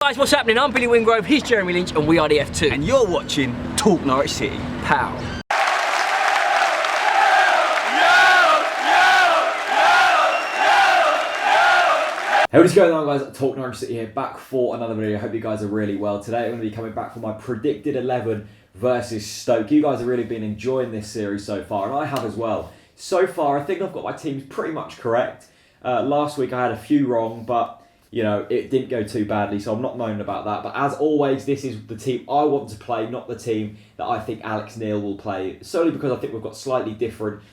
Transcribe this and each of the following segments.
Guys, what's happening? I'm Billy Wingrove, he's Jeremy Lynch, and we are the F2. And you're watching Talk Norwich City. Pow. Hey, what is going on, guys? Talk Norwich City here, back for another video. I hope you guys are really well. Today I'm going to be coming back for my predicted 11 versus Stoke. You guys have really been enjoying this series so far, and I have as well. So far, I think I've got my teams pretty much correct. Last week I had a few wrong, but you know, it didn't go too badly, so I'm not moaning about that. But as always, this is the team I want to play, not the team that I think Alex Neil will play, solely because I think we've got slightly different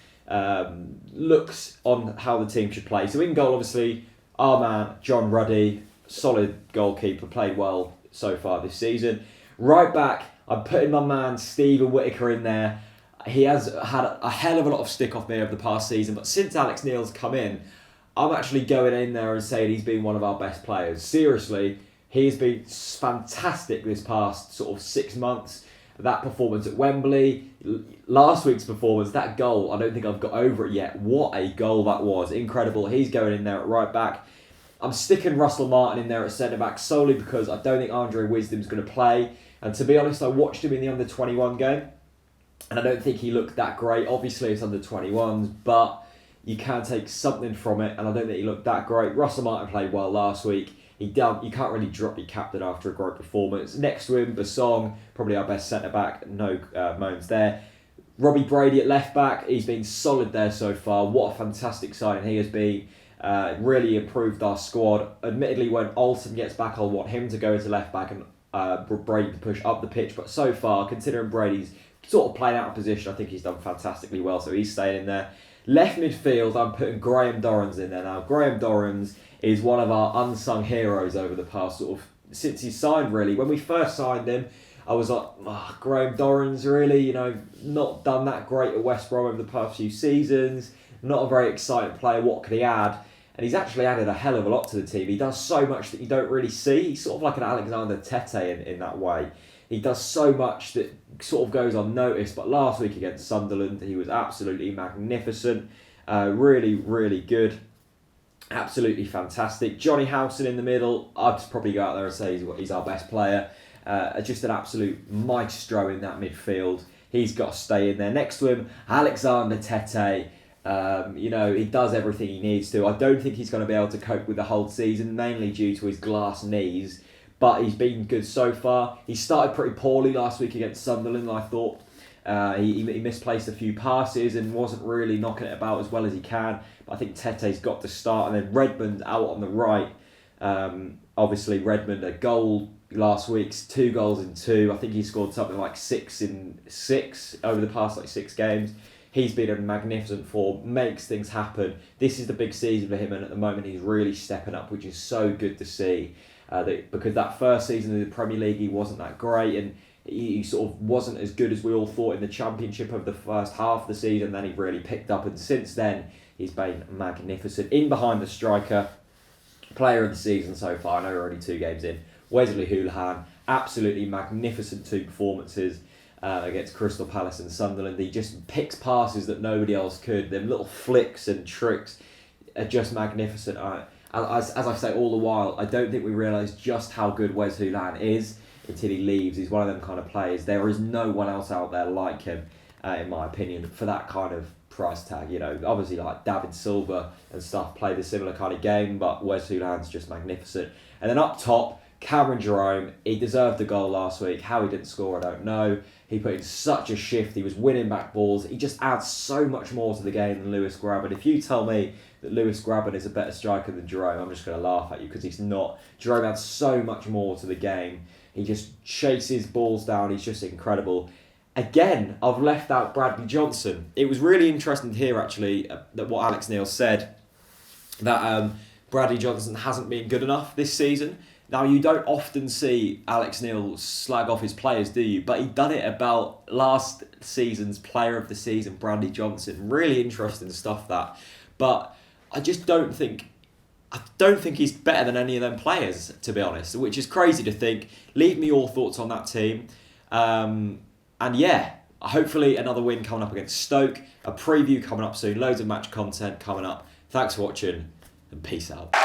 looks on how the team should play. So in goal, obviously, our man, John Ruddy, solid goalkeeper, played well so far this season. Right back, I'm putting my man Stephen Whittaker in there. He has had a hell of a lot of stick off me over the past season, but since Alex Neil's come in, I'm actually going in there and saying he's been one of our best players. Seriously, he's been fantastic this past sort of 6 months. That performance at Wembley, last week's performance, that goal, I don't think I've got over it yet. What a goal that was. Incredible. He's going in there at right back. I'm sticking Russell Martin in there at centre back solely because I don't think Andre Wisdom's going to play. And to be honest, I watched him in the under-21 game, and I don't think he looked that great. Obviously, it's under-21s, but you can take something from it, and I don't think he looked that great. Russell Martin played well last week. You can't really drop your captain after a great performance. Next to him, Basong, probably our best centre-back, no moans there. Robbie Brady at left-back, he's been solid there so far. What a fantastic signing he has been. Really improved our squad. Admittedly, when Olsen gets back, I'll want him to go into left-back and Brady to push up the pitch. But so far, considering Brady's sort of playing out of position, I think he's done fantastically well, so he's staying in there. Left midfield, I'm putting Graham Dorrans in there now. Graham Dorrans is one of our unsung heroes over the past sort of, since he signed really. When we first signed him, I was like, oh, Graham Dorrans really, you know, not done that great at West Brom over the past few seasons. Not a very exciting player, what could he add? And he's actually added a hell of a lot to the team. He does so much that you don't really see. He's sort of like an Alexander Tete in that way. He does so much that sort of goes unnoticed, but last week against Sunderland, he was absolutely magnificent. Really, really good. Absolutely fantastic. Johnny Howson in the middle, I'd probably go out there and say he's our best player. Just an absolute maestro in that midfield. He's got to stay in there. Next to him, Alexander Tete. You know, he does everything he needs to. I don't think he's going to be able to cope with the whole season, mainly due to his glass knees. But he's been good so far. He started pretty poorly last week against Sunderland, I thought. He misplaced a few passes and wasn't really knocking it about as well as he can. But I think Tete's got to start. And then Redmond out on the right. Obviously, Redmond, a goal last week, 2 goals in 2. I think he scored something like 6 in 6 over the past 6 games. He's been in magnificent form, makes things happen. This is the big season for him, and at the moment he's really stepping up, which is so good to see. Because that first season in the Premier League, he wasn't that great, and he sort of wasn't as good as we all thought in the Championship over the first half of the season. Then he really picked up, and since then he's been magnificent. In behind the striker, player of the season so far. I know we're already 2 games in. Wesley Hoolahan, absolutely magnificent 2 performances against Crystal Palace and Sunderland. He just picks passes that nobody else could. Them little flicks and tricks are just magnificent. As I say all the while, I don't think we realise just how good Wes Hoolahan is until he leaves. He's one of them kind of players. There is no one else out there like him, in my opinion, for that kind of price tag. You know, obviously like David Silva and stuff played a similar kind of game, but Wes Hoolahan's just magnificent. And then up top, Cameron Jerome, he deserved the goal last week. How he didn't score, I don't know. He put in such a shift. He was winning back balls. He just adds so much more to the game than Lewis Grabban. If you tell me that Lewis Grabban is a better striker than Jerome, I'm just going to laugh at you because he's not. Jerome adds so much more to the game. He just chases balls down. He's just incredible. Again, I've left out Bradley Johnson. It was really interesting to hear, actually, that what Alex Neil said, that Bradley Johnson hasn't been good enough this season. Now, you don't often see Alex Neil slag off his players, do you? But he done it about last season's player of the season, Bradley Johnson. Really interesting stuff, that. But I just don't think he's better than any of them players, to be honest, which is crazy to think. Leave me your thoughts on that team. And yeah, hopefully another win coming up against Stoke. A preview coming up soon. Loads of match content coming up. Thanks for watching and peace out.